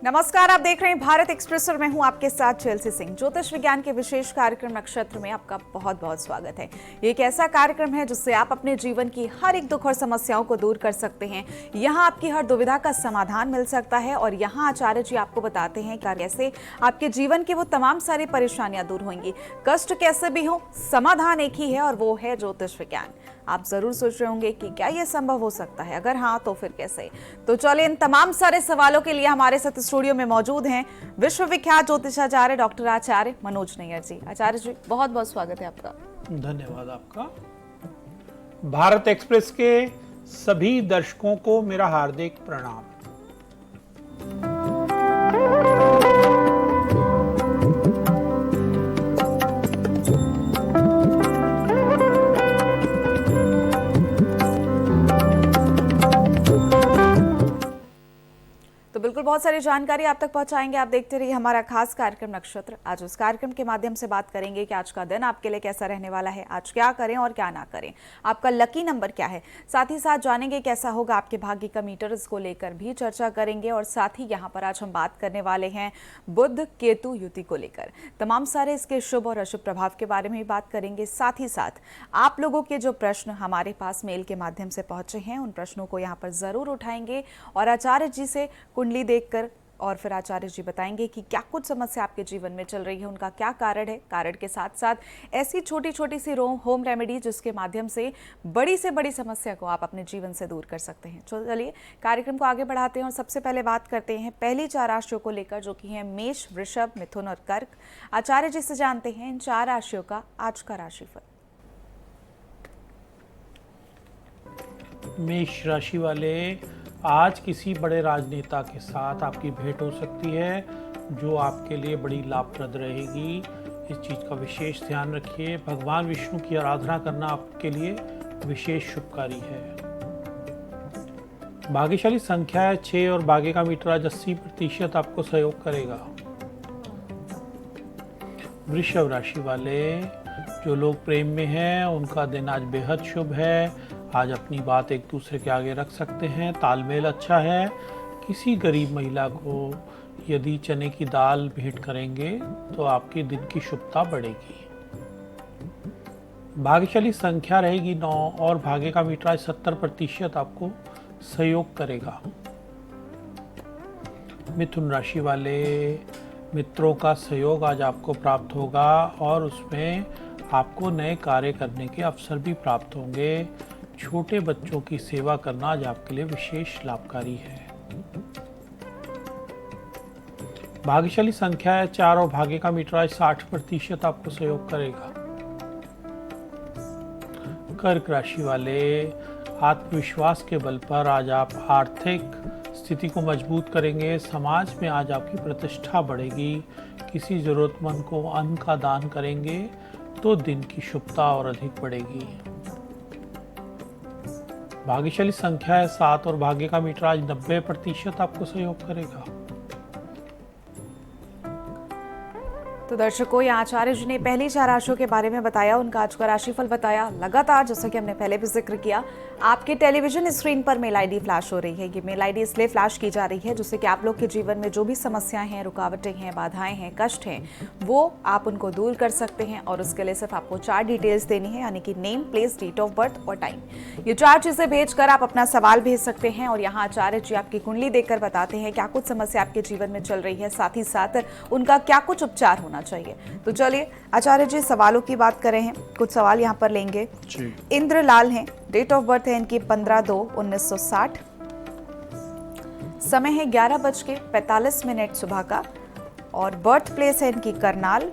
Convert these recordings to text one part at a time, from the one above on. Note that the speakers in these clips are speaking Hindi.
नमस्कार, आप देख रहे हैं भारत एक्सप्रेस और मैं हूं आपके साथ चेल्सी सिंह। ज्योतिष विज्ञान के विशेष कार्यक्रम नक्षत्र में आपका बहुत बहुत स्वागत है। ये एक ऐसा कार्यक्रम है जिससे आप अपने जीवन की हर एक दुख और समस्याओं को दूर कर सकते हैं। यहाँ आपकी हर दुविधा का समाधान मिल सकता है और यहाँ आचार्य जी आपको बताते हैं कि कैसे आपके जीवन की वो तमाम सारी परेशानियां दूर होंगी। कष्ट कैसे भी हो, समाधान एक ही है और वो है ज्योतिष विज्ञान। आप जरूर सोच रहे होंगे कि क्या ये संभव हो सकता है, अगर हाँ तो फिर कैसे। तो चलिए, इन तमाम सारे सवालों के लिए हमारे साथ स्टूडियो में मौजूद हैं विश्वविख्यात ज्योतिषाचार्य डॉक्टर आचार्य मनोज नैयर जी। आचार्य जी, बहुत बहुत स्वागत है आपका। धन्यवाद आपका। भारत एक्सप्रेस के सभी दर्शकों को मेरा हार्दिक प्रणाम। तो बिल्कुल बहुत सारी जानकारी आप तक पहुंचाएंगे। आप देखते रहिए हमारा खास कार्यक्रम नक्षत्र। आज उस कार्यक्रम के माध्यम से बात करेंगे कि आज का दिन आपके लिए कैसा रहने वाला है, आज क्या करें और क्या ना करें, आपका लकी नंबर क्या है। साथ ही साथ जानेंगे कैसा होगा आपके भाग्य का मीटर, इसको लेकर भी चर्चा करेंगे। और साथ ही यहाँ पर आज हम बात करने वाले हैं बुध केतु युति को लेकर, तमाम सारे इसके शुभ और अशुभ प्रभाव के बारे में भी बात करेंगे। साथ ही साथ आप लोगों के जो प्रश्न हमारे पास मेल के माध्यम से पहुंचे हैं, उन प्रश्नों को यहाँ पर जरूर उठाएंगे और आचार्य जी से कुंडली देखकर और फिर आचार्य जी बताएंगे कि क्या कुछ समस्या आपके जीवन में चल रही है, उनका क्या कारण है। कारण के साथ साथ ऐसी छोटी छोटी सी होम रेमेडी जिसके माध्यम से बड़ी समस्या को आप अपने जीवन से दूर कर सकते हैं। तो चलिए कार्यक्रम को आगे बढ़ाते हैं और सबसे पहले बात करते हैं पहली 4 राशियों को लेकर, जो कि है मेष, वृषभ, मिथुन और कर्क। आचार्य जी से जानते हैं इन 4 राशियों का आज का राशिफल। मेष राशि वाले, आज किसी बड़े राजनेता के साथ आपकी भेंट हो सकती है जो आपके लिए बड़ी लाभप्रद रहेगी। इस चीज़ का विशेष ध्यान रखिए। भगवान विष्णु की आराधना करना आपके लिए विशेष शुभकारी है। भाग्यशाली संख्या है 6 और भाग्य का मीटर आज 80% आपको सहयोग करेगा। वृषभ राशि वाले, जो लोग प्रेम में हैं उनका दिन आज बेहद शुभ है। आज अपनी बात एक दूसरे के आगे रख सकते हैं। तालमेल अच्छा है। किसी गरीब महिला को यदि चने की दाल भेंट करेंगे तो आपके दिन की शुभता बढ़ेगी। भाग्यशाली संख्या रहेगी 9 और भाग्य का मीटर आज 70% आपको सहयोग करेगा। मिथुन राशि वाले, मित्रों का सहयोग आज आपको प्राप्त होगा और उसमें आपको नए कार्य करने के अवसर भी प्राप्त होंगे। छोटे बच्चों की सेवा करना आज आपके लिए विशेष लाभकारी है। भाग्यशाली संख्या है 4 और भाग्य का मीटर आज 60% आपको सहयोग करेगा। कर्क राशि वाले, आत्मविश्वास के बल पर आज आप आर्थिक स्थिति को मजबूत करेंगे। समाज में आज आपकी प्रतिष्ठा बढ़ेगी। किसी जरूरतमंद को अन्न का दान करेंगे तो दिन की शुभता और अधिक बढ़ेगी। भाग्यशाली संख्या है 7 और भाग्य का मीटर आज 90% आपको सहयोग करेगा। तो दर्शकों, यहाँ आचार्य जी ने पहली 4 राशियों के बारे में बताया, उनका आज का राशिफल बताया। लगातार जैसा कि हमने पहले भी जिक्र किया, आपके टेलीविजन स्क्रीन पर मेल आईडी फ्लैश हो रही है। ये मेल आईडी इसलिए फ्लैश की जा रही है जिससे कि आप लोग के जीवन में जो भी समस्याएं हैं, रुकावटें हैं, बाधाएं हैं, कष्ट हैं, वो आप उनको दूर कर सकते हैं। और उसके लिए सिर्फ आपको 4 डिटेल्स देनी है, यानी कि name, place, date of birth और टाइम। ये 4 चीजें भेजकर आप अपना सवाल भेज सकते हैं और यहाँ आचार्य जी आपकी कुंडली देखकर बताते हैं क्या कुछ समस्या आपके जीवन में चल रही है, साथ ही साथ उनका क्या कुछ उपचार होना चाहिए। तो चलिए आचार्य जी, सवालों की बात करें हैं, कुछ सवाल यहाँ पर लेंगे। इंद्रलाल हैं, डेट ऑफ बर्थ है इनकी 15/2/1960, समय है 11:45 सुबह का और बर्थ प्लेस है इनकी करनाल।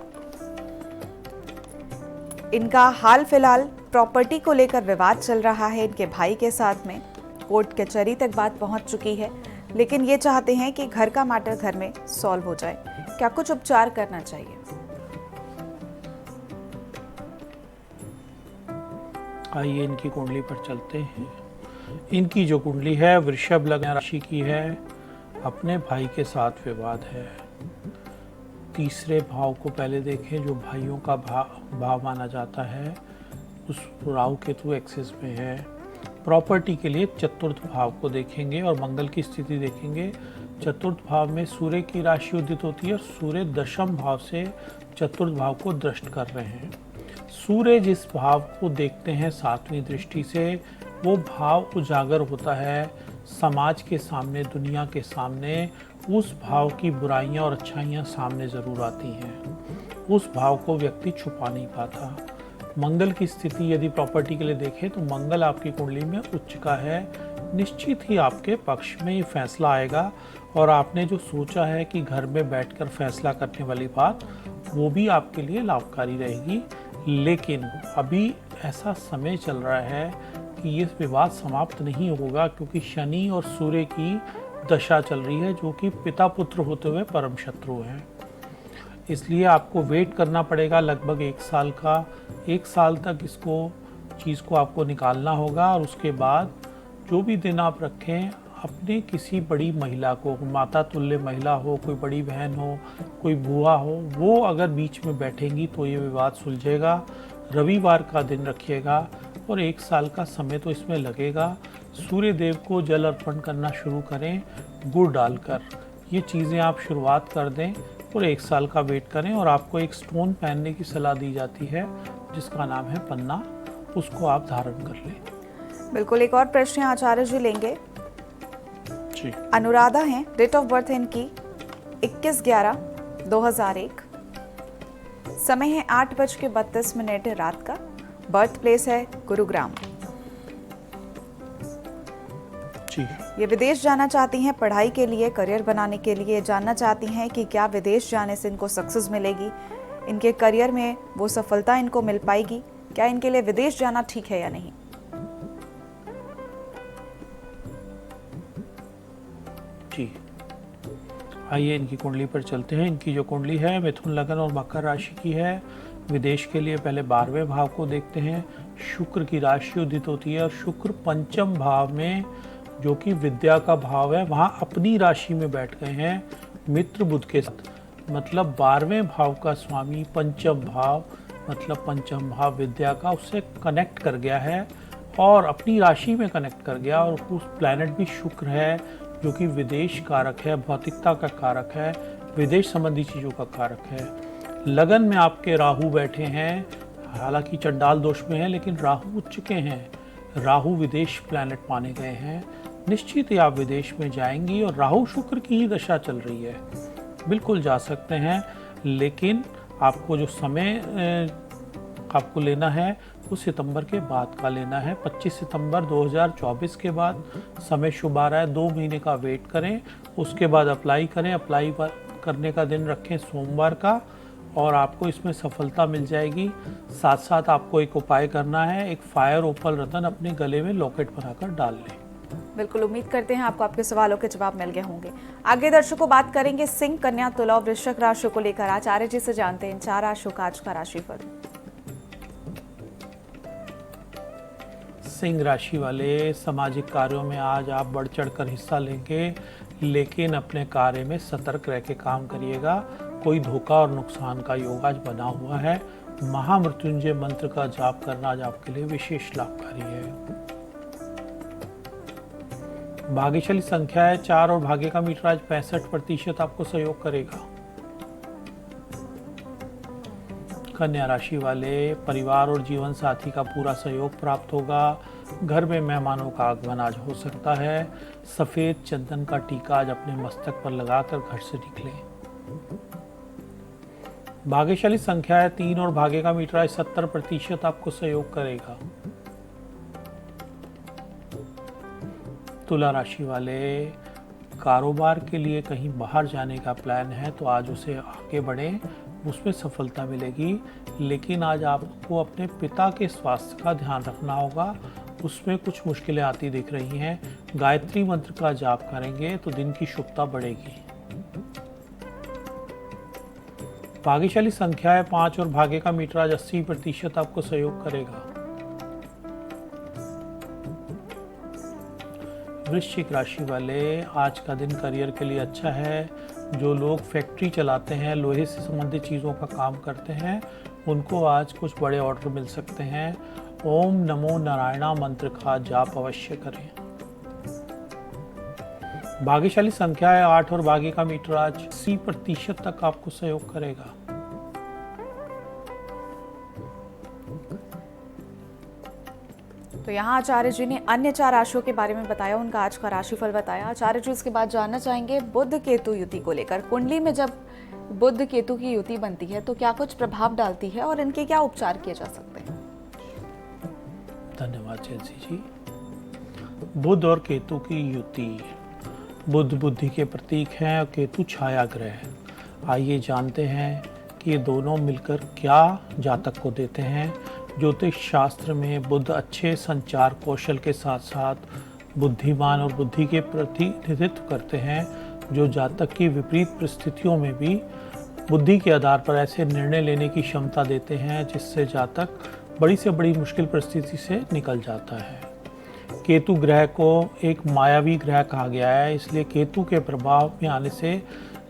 इनका हाल फिलहाल प्रॉपर्टी को लेकर विवाद चल रहा है इनके भाई के साथ में। कोर्ट कचहरी तक बात पहुंच चुकी है, लेकिन ये चाहते हैं कि घर का मैटर घर में सॉल्व हो जाए। क्या कुछ उपचार करना चाहिए? आइए इनकी कुंडली पर चलते हैं। इनकी जो कुंडली है वृषभ लग्न राशि की है। अपने भाई के साथ विवाद है। तीसरे भाव को पहले देखें, जो भाइयों का भाव माना जाता है। उस राहु केतु एक्सिस में है। प्रॉपर्टी के लिए चतुर्थ भाव को देखेंगे और मंगल की स्थिति देखेंगे। चतुर्थ भाव में सूर्य की राशि उदित होती है और सूर्य दशम भाव से चतुर्थ भाव को दृष्ट कर रहे हैं। सूर्य जिस भाव को देखते हैं सातवीं दृष्टि से, वो भाव उजागर होता है समाज के सामने, दुनिया के सामने। उस भाव की बुराइयां और अच्छाइयां सामने ज़रूर आती हैं। उस भाव को व्यक्ति छुपा नहीं पाता। मंगल की स्थिति यदि प्रॉपर्टी के लिए देखें तो मंगल आपकी कुंडली में उच्च का है। निश्चित ही आपके पक्ष में ये फैसला आएगा और आपने जो सोचा है कि घर में बैठकर फैसला करने वाली बात, वो भी आपके लिए लाभकारी रहेगी। लेकिन अभी ऐसा समय चल रहा है कि ये विवाद समाप्त नहीं होगा, क्योंकि शनि और सूर्य की दशा चल रही है जो कि पिता पुत्र होते हुए परम शत्रु हैं। इसलिए आपको वेट करना पड़ेगा लगभग 1 साल का। 1 साल तक चीज़ को आपको निकालना होगा और उसके बाद जो भी दिन आप रखें अपने किसी बड़ी महिला को, माता तुल्य महिला हो, कोई बड़ी बहन हो, कोई बुआ हो, वो अगर बीच में बैठेंगी तो ये विवाद सुलझेगा। रविवार का दिन रखिएगा और 1 साल का समय तो इसमें लगेगा। सूर्य देव को जल अर्पण करना शुरू करें गुड़ डालकर। ये चीज़ें आप शुरुआत कर दें और 1 साल का वेट करें। और आपको एक स्टोन पहनने की सलाह दी जाती है जिसका नाम है पन्ना, उसको आप धारण कर लें। बिल्कुल, एक और प्रश्न आचार्य जी लेंगे जी। अनुराधा हैं, डेट ऑफ बर्थ है इनकी 21/11/2001, समय है 8:32 रात का, बर्थ प्लेस है गुरुग्राम। जी। ये विदेश जाना चाहती हैं पढ़ाई के लिए, करियर बनाने के लिए। जानना चाहती हैं कि क्या विदेश जाने से इनको सक्सेस मिलेगी, इनके करियर में वो सफलता इनको मिल पाएगी, क्या इनके लिए विदेश जाना ठीक है या नहीं। जी, आइए इनकी कुंडली पर चलते हैं। इनकी जो कुंडली है मिथुन लगन और मकर राशि की है। विदेश के लिए पहले 12वें भाव को देखते हैं। शुक्र की राशि उदित होती है और शुक्र पंचम भाव में, जो कि विद्या का भाव है, वहाँ अपनी राशि में बैठ गए हैं मित्र बुध के साथ। मतलब 12वें भाव का स्वामी पंचम भाव, मतलब पंचम भाव विद्या का, उससे कनेक्ट कर गया है और अपनी राशि में कनेक्ट कर गया। और उस प्लैनेट भी शुक्र है जो कि विदेश कारक है, भौतिकता का कारक है, विदेश संबंधी चीज़ों का कारक है। लगन में आपके राहु बैठे हैं, हालांकि चंडाल दोष में है लेकिन राहु उच्च के हैं। राहु विदेश प्लैनेट माने गए हैं। निश्चित ही आप विदेश में जाएंगी और राहु शुक्र की ही दशा चल रही है, बिल्कुल जा सकते हैं। लेकिन आपको जो समय आपको लेना है वो सितंबर के बाद का लेना है। 25 सितंबर 2024 के बाद समय शुभ आ रहा है। 2 महीने का वेट करें, उसके बाद अप्लाई करें। अप्लाई करने का दिन रखें सोमवार का और आपको इसमें सफलता मिल जाएगी। साथ साथ आपको एक उपाय करना है, एक फायर ओपल रतन अपने गले में लॉकेट बनाकर डाल लें। बिल्कुल, उम्मीद करते हैं आपको आपके सवालों के जवाब मिल गए होंगे। आगे दर्शकों बात करेंगे सिंह, कन्या, तुला और वृश्चिक राशि को लेकर। आचार्य जी से जानते हैं इन 4 राशियों का आज का राशिफल। सिंह राशि वाले, सामाजिक कार्यों में आज आप बढ़ चढ़कर हिस्सा लेंगे, लेकिन अपने कार्य में सतर्क रह के काम करिएगा। कोई धोखा और नुकसान का योग आज बना हुआ है। महामृत्युंजय मंत्र का जाप करना आज आपके लिए विशेष लाभकारी है। भाग्यशाली संख्या है 4 और भाग्य का मीटर आज 65% आपको सहयोग करेगा। कन्या राशि वाले, परिवार और जीवन साथी का पूरा सहयोग प्राप्त होगा। घर में मेहमानों का आगमन आज हो सकता है। सफेद चंदन का टीका आज अपने मस्तक पर लगाकर घर से निकलें। भाग्यशाली संख्या है 3 और भाग्य का मीटर आज 70% आपको सहयोग करेगा। तुला राशि वाले, कारोबार के लिए कहीं बाहर जाने का प्लान है तो आज उसे आगे बढ़ें, उसमें सफलता मिलेगी। लेकिन आज आपको अपने पिता के स्वास्थ्य का ध्यान रखना होगा, उसमें कुछ मुश्किलें आती दिख रही हैं। गायत्री मंत्र का जाप करेंगे तो दिन की शुभता बढ़ेगी। भाग्यशाली संख्या है 5 और भाग्य का मीटर आज 80% आपको सहयोग करेगा। वृश्चिक राशि वाले, आज का दिन करियर के लिए अच्छा है। जो लोग फैक्ट्री चलाते हैं, लोहे से संबंधित चीज़ों का काम करते हैं, उनको आज कुछ बड़े ऑर्डर मिल सकते हैं। ओम नमो नारायणा मंत्र का जाप अवश्य करें। भाग्यशाली संख्या है 8 और भाग्य का मीटर आज 80% तक आपको सहयोग करेगा। तो यहाँ आचार्य जी ने अन्य 4 राशियों के बारे में बताया, उनका आज का राशिफल बताया। आचार्य जी इसके बाद जानना चाहेंगे बुध केतु युति को लेकर। कुंडली में जब बुध केतु की युति बनती है तो क्या कुछ प्रभाव डालती है और इनके क्या उपचार किए जा सकते हैं? धन्यवाद चेल्सी जी। बुध और केतु की युति। बुध बुद्धि के प्रतीक हैं और केतु छाया ग्रह। आइए जानते हैं कि ये दोनों मिलकर क्या जातक को देते हैं। ज्योतिष शास्त्र में बुध अच्छे संचार कौशल के साथ साथ बुद्धिमान और बुद्धि के प्रतिनिधित्व करते हैं, जो जातक की विपरीत परिस्थितियों में भी बुद्धि के आधार पर ऐसे निर्णय लेने की क्षमता देते हैं जिससे जातक बड़ी से बड़ी मुश्किल परिस्थिति से निकल जाता है। केतु ग्रह को एक मायावी ग्रह कहा गया है, इसलिए केतु के प्रभाव में आने से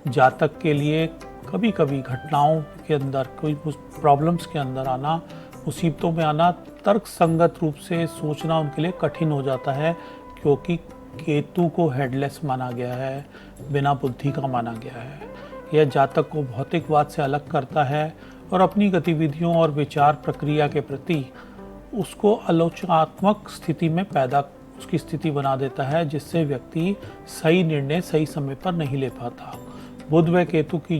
जातक के लिए कभी कभी घटनाओं के अंदर कोई प्रॉब्लम्स के अंदर आना, मुसीबतों में आना, तर्क संगत रूप से सोचना उनके लिए कठिन हो जाता है, क्योंकि केतु को हेडलेस माना गया है, बिना बुद्धि का माना गया है। यह जातक को भौतिकवाद से अलग करता है और अपनी गतिविधियों और विचार प्रक्रिया के प्रति उसको आलोचनात्मक स्थिति में उसकी स्थिति बना देता है, जिससे व्यक्ति सही निर्णय सही समय पर नहीं ले पाता। बुध व केतु की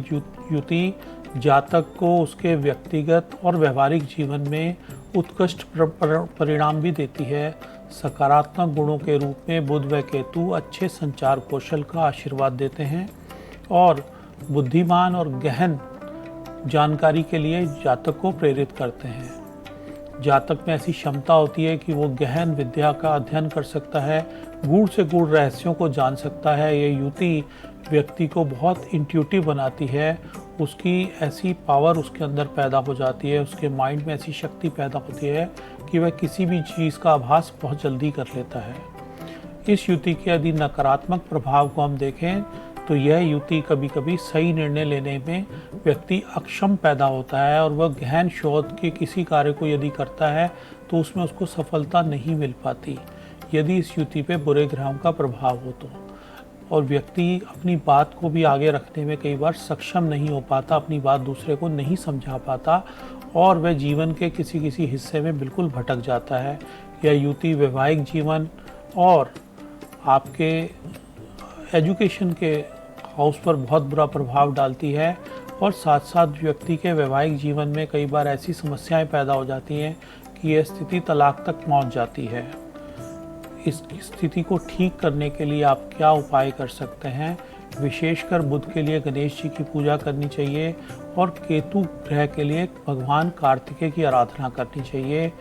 युति जातक को उसके व्यक्तिगत और व्यवहारिक जीवन में उत्कृष्ट परिणाम भी देती है। सकारात्मक गुणों के रूप में बुध व केतु अच्छे संचार कौशल का आशीर्वाद देते हैं और बुद्धिमान और गहन जानकारी के लिए जातक को प्रेरित करते हैं। जातक में ऐसी क्षमता होती है कि वो गहन विद्या का अध्ययन कर सकता है, गूढ़ से गूढ़ रहस्यों को जान सकता है। ये युति व्यक्ति को बहुत इंट्यूटिव बनाती है, उसकी ऐसी पावर उसके अंदर पैदा हो जाती है, उसके माइंड में ऐसी शक्ति पैदा होती है कि वह किसी भी चीज़ का आभास बहुत जल्दी कर लेता है। इस युति के यदि नकारात्मक प्रभाव को हम देखें तो यह युति कभी कभी सही निर्णय लेने में व्यक्ति अक्षम पैदा होता है और वह गहन शोध के किसी कार्य को यदि करता है तो उसमें उसको सफलता नहीं मिल पाती, यदि इस युति पे बुरे ग्रहों का प्रभाव हो तो। और व्यक्ति अपनी बात को भी आगे रखने में कई बार सक्षम नहीं हो पाता, अपनी बात दूसरे को नहीं समझा पाता और वह जीवन के किसी हिस्से में बिल्कुल भटक जाता है। यह युति वैवाहिक जीवन और आपके एजुकेशन के हाउस पर बहुत बुरा प्रभाव डालती है और साथ साथ व्यक्ति के वैवाहिक जीवन में कई बार ऐसी समस्याएं पैदा हो जाती हैं कि यह स्थिति तलाक तक पहुंच जाती है। इस स्थिति को ठीक करने के लिए आप क्या उपाय कर सकते हैं? विशेषकर बुध के लिए गणेश जी की पूजा करनी चाहिए और केतु ग्रह के लिए भगवान कार्तिकेय की आराधना करनी चाहिए।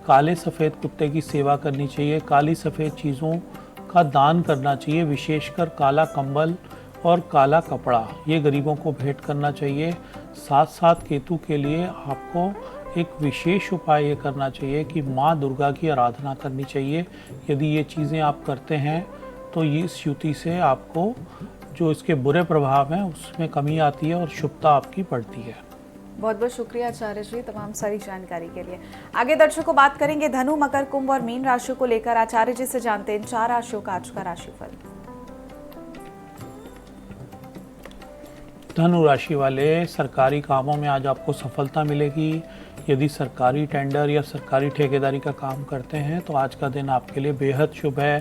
काले सफ़ेद कुत्ते की सेवा करनी चाहिए, काली सफ़ेद चीज़ों का दान करना चाहिए, विशेषकर काला कंबल और काला कपड़ा ये गरीबों को भेंट करना चाहिए। साथ साथ केतु के लिए आपको एक विशेष उपाय ये करना चाहिए कि माँ दुर्गा की आराधना करनी चाहिए। यदि ये चीज़ें आप करते हैं तो ये इस युति से आपको जो इसके बुरे प्रभाव हैं उसमें कमी आती है और शुभता आपकी बढ़ती है। बहुत बहुत शुक्रिया आचार्य जी तमाम सारी जानकारी के लिए। आगे दर्शकों बात करेंगे धनु, मकर, कुंभ और मीन राशियों को लेकर। आचार्य जी से जानते हैं इन 4 राशियों का आज का राशिफल। धनु राशि वाले, सरकारी कामों में आज आपको सफलता मिलेगी। यदि सरकारी टेंडर या सरकारी ठेकेदारी का काम करते हैं तो आज का दिन आपके लिए बेहद शुभ है।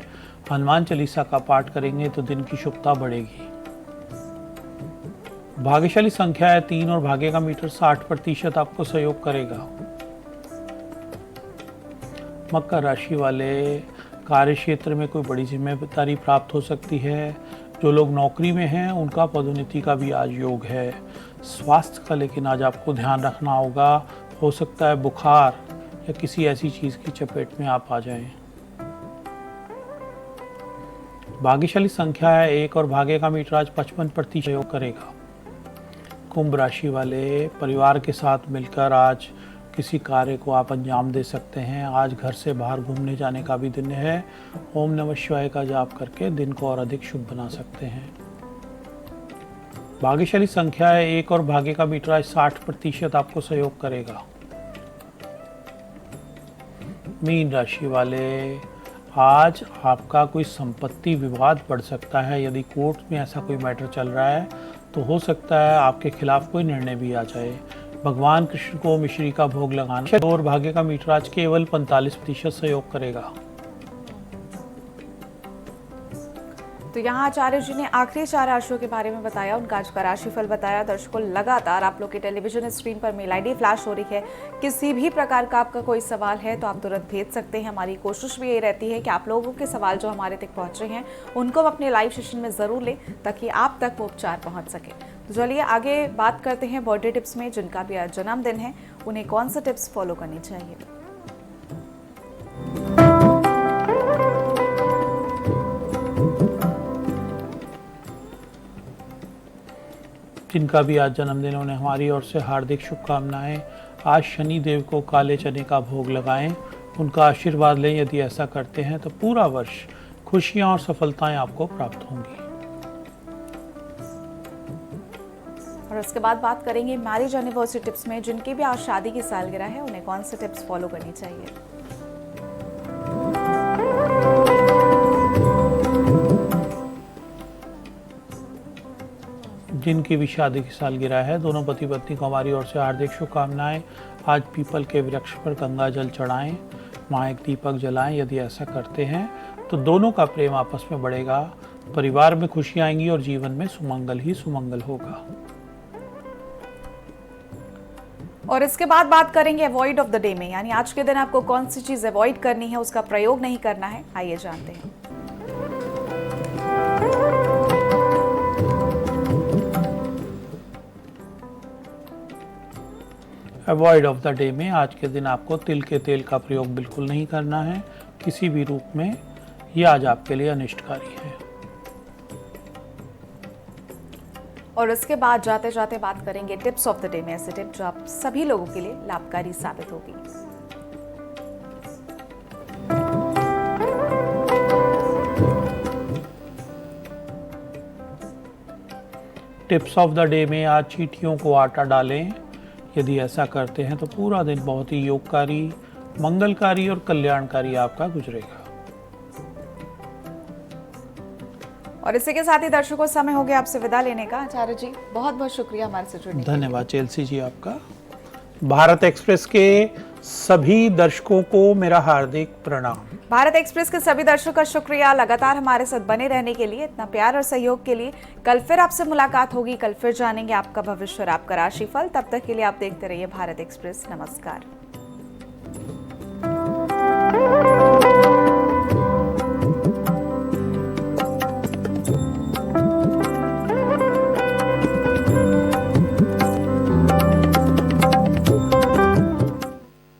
हनुमान चालीसा का पाठ करेंगे तो दिन की शुभता बढ़ेगी। भाग्यशाली संख्या है 3 और भाग्य का मीटर 60% आपको सहयोग करेगा। मकर राशि वाले, कार्य क्षेत्र में कोई बड़ी जिम्मेदारी प्राप्त हो सकती है। जो लोग नौकरी में हैं उनका पदोन्नति का भी आज योग है। स्वास्थ्य का लेकिन आज आपको ध्यान रखना होगा, हो सकता है बुखार या किसी ऐसी चीज़ की चपेट में आप आ जाएं। भाग्यशाली संख्या है 1 और भाग्य का मीटर आज 55% सहयोग करेगा। कुंभ राशि वाले, परिवार के साथ मिलकर आज किसी कार्य को आप अंजाम दे सकते हैं। आज घर से बाहर घूमने जाने का भी दिन है। ओम नमः शिवाय का जाप करके दिन को और अधिक शुभ बना सकते हैं। भाग्यशाली संख्या है 1 और भाग्य का मीटर आज 60% आपको सहयोग करेगा। मीन राशि वाले, आज आपका कोई संपत्ति विवाद बढ़ सकता है। यदि कोर्ट में ऐसा कोई मैटर चल रहा है तो हो सकता है आपके खिलाफ कोई निर्णय भी आ जाए। भगवान कृष्ण को मिश्री का भोग लगाना और भाग्य का मीटर आज केवल 45% सहयोग करेगा। तो यहाँ आचार्य जी ने आखिरी 4 राशियों के बारे में बताया, उनका आज का राशिफल बताया। दर्शकों, लगातार आप लोग की टेलीविजन स्क्रीन पर मेल आईडी फ्लैश हो रही है। किसी भी प्रकार का आपका कोई सवाल है तो आप तुरंत भेज सकते हैं। हमारी कोशिश भी ये रहती है कि आप लोगों के सवाल जो हमारे तक पहुँचे हैं उनको हम अपने लाइव सेशन में ज़रूर लें ताकि आप तक वो उपचार पहुँच सके। तो चलिए आगे बात करते हैं बर्थडे टिप्स में। जिनका भी आज जन्मदिन है उन्हें कौन से टिप्स फॉलो करनी चाहिए। जिनका भी आज जन्मदिन उन्हें हमारी ओर से हार्दिक शुभकामनाएं। आज शनि देव को काले चने का भोग लगाएं, उनका आशीर्वाद लें। यदि ऐसा करते हैं तो पूरा वर्ष खुशियां और सफलताएं आपको प्राप्त होंगी। और उसके बाद बात करेंगे मैरिज एनिवर्सरी टिप्स में। जिनकी भी आज शादी की सालगिरह है उन्हें कौन से टिप्स फॉलो करनी चाहिए। जिनकी भी शादी की सालगिरह है दोनों पति पत्नी को हमारी ओर से हार्दिक शुभकामनाएं। आज पीपल के वृक्ष पर गंगा जल चढ़ाएं, वहाँ एक दीपक जलाएं। यदि ऐसा करते हैं तो दोनों का प्रेम आपस में बढ़ेगा, परिवार में खुशियां आएंगी और जीवन में सुमंगल ही सुमंगल होगा। और इसके बाद बात करेंगे अवॉइड ऑफ द डे में, यानी आज के दिन आपको कौन सी चीज अवॉइड करनी है, उसका प्रयोग नहीं करना है। आइए जानते हैं। अवॉइड ऑफ द डे में आज के दिन आपको तिल के तेल का प्रयोग बिल्कुल नहीं करना है किसी भी रूप में। यह आज आपके लिए अनिष्टकारी है। और इसके बाद जाते जाते बात करेंगे टिप्स ऑफ द डे में, ऐसे टिप जो आप सभी लोगों के लिए लाभकारी साबित होगी। टिप्स ऑफ द डे में आज चींटियों को आटा डालें। यदि ऐसा करते हैं तो पूरा दिन बहुत ही योगकारी, मंगलकारी और कल्याणकारी आपका गुजरेगा। और इसी के साथ ही दर्शकों समय हो गया आपसे विदा लेने का। आचार्य जी बहुत बहुत शुक्रिया हमारे से जुड़ने के लिए। धन्यवाद चेल्सी जी आपका। भारत एक्सप्रेस के सभी दर्शकों को मेरा हार्दिक प्रणाम। भारत एक्सप्रेस के सभी दर्शकों का शुक्रिया लगातार हमारे साथ बने रहने के लिए, इतना प्यार और सहयोग के लिए। कल फिर आपसे मुलाकात होगी, कल फिर जानेंगे आपका भविष्य और आपका राशिफल। तब तक के लिए आप देखते रहिए भारत एक्सप्रेस। नमस्कार।